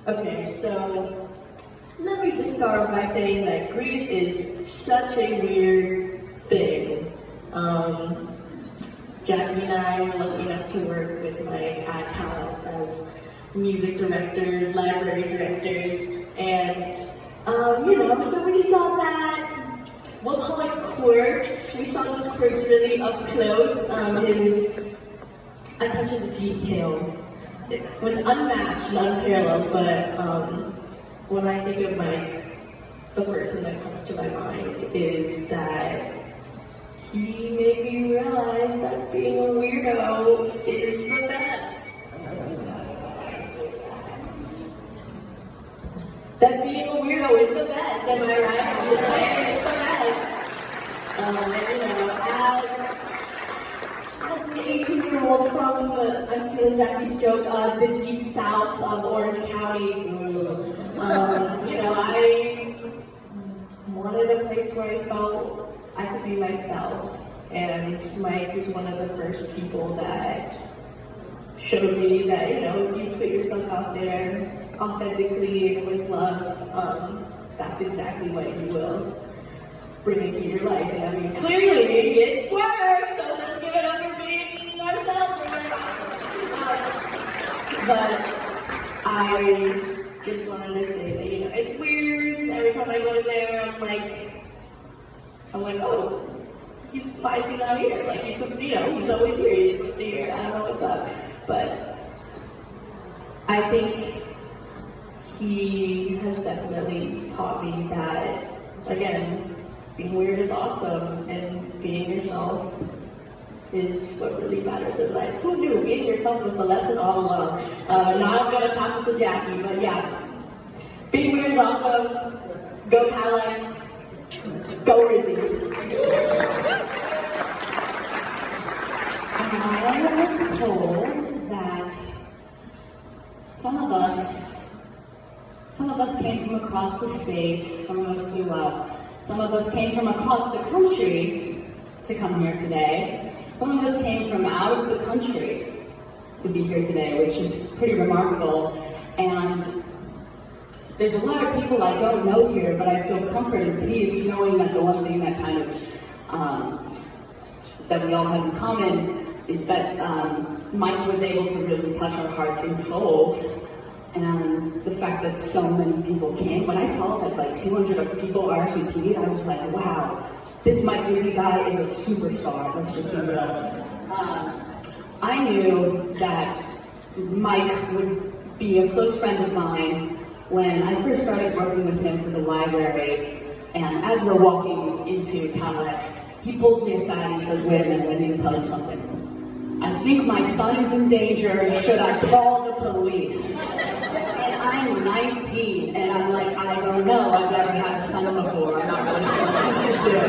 Okay, so let me just start by saying that grief is such a weird thing. Jackie and I were lucky enough to work with Mike at Calix as music director, library directors, and so we saw that, we'll call it quirks. We saw those quirks really up close. His attention to detail, it was unmatched and unparalleled, but when I think of Mike, the first thing that comes to my mind is that he made me realize that being a weirdo is the best. That being a weirdo is the best, am I right? I'm just saying, it's the best. As an 18-year-old from, I'm stealing Jackie's joke, the deep south of Orange County, I wanted a place where I felt I could be myself, and Mike was one of the first people that showed me that, if you put yourself out there authentically and with love, that's exactly what you will bring into your life. And I mean, clearly it works, so let's give it up for being ourselves. But I just wanted to say that, it's weird. Every time I go in there, I'm like, oh, he's feisty out here. Like, he's always here. He's supposed to be here. I don't know what's up. But I think he has definitely taught me that, again, being weird is awesome, and being yourself is what really matters in life. Who knew? Being yourself was the lesson all along. Now I'm going to pass it to Jackie, but yeah. Being weird is awesome. Go Calix. Go Rizzy. I was told that some of us came from across the state, some of us flew up, some of us came from across the country to come here today, some of us came from out of the country to be here today, which is pretty remarkable. And there's a lot of people I don't know here, but I feel comfort and peace knowing that the one thing that kind of, that we all have in common is that Mike was able to really touch our hearts and souls. And the fact that so many people came, when I saw that like 200 people RSVP'd, I was like, wow, this Mike Rizzy guy is a superstar, let's just be real. I knew that Mike would be a close friend of mine when I first started working with him for the library. And as we're walking into Calix, he pulls me aside and he says, wait a minute, I need to tell you something. I think my son is in danger, should I call the police? And I'm 19, and I'm like, I don't know, I've never had a son before, I'm not really sure what I should do.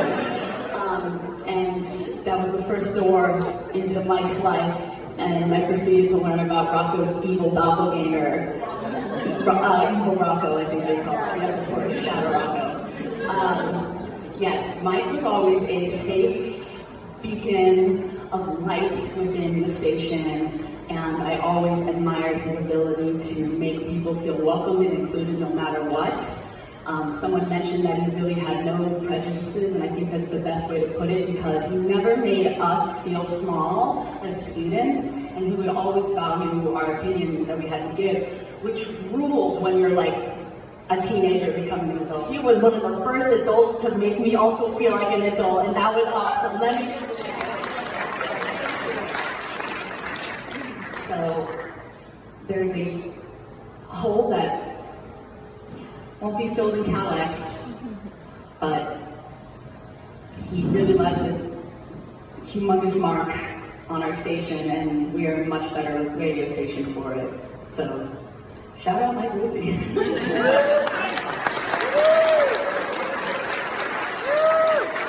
And that was the first door into Mike's life, and I proceeded to learn about Rocco's evil doppelganger. Evil Rocco, I think they call it. Yes, of course, Shadow Rocco. Yes, Mike was always a safe beacon of light within the station, and I always admired his ability to make people feel welcome and included no matter what. Someone mentioned that he really had no prejudices, and I think that's the best way to put it, because he never made us feel small as students, and he would always value our opinion that we had to give, which rules when you're like a teenager becoming an adult. He was one of the first adults to make me also feel like an adult, and that was awesome. Let me just So there's a hole that won't be filled in Calix, but he really left a humongous mark on our station, and we are a much better radio station for it. So shout out Mike Rizzy.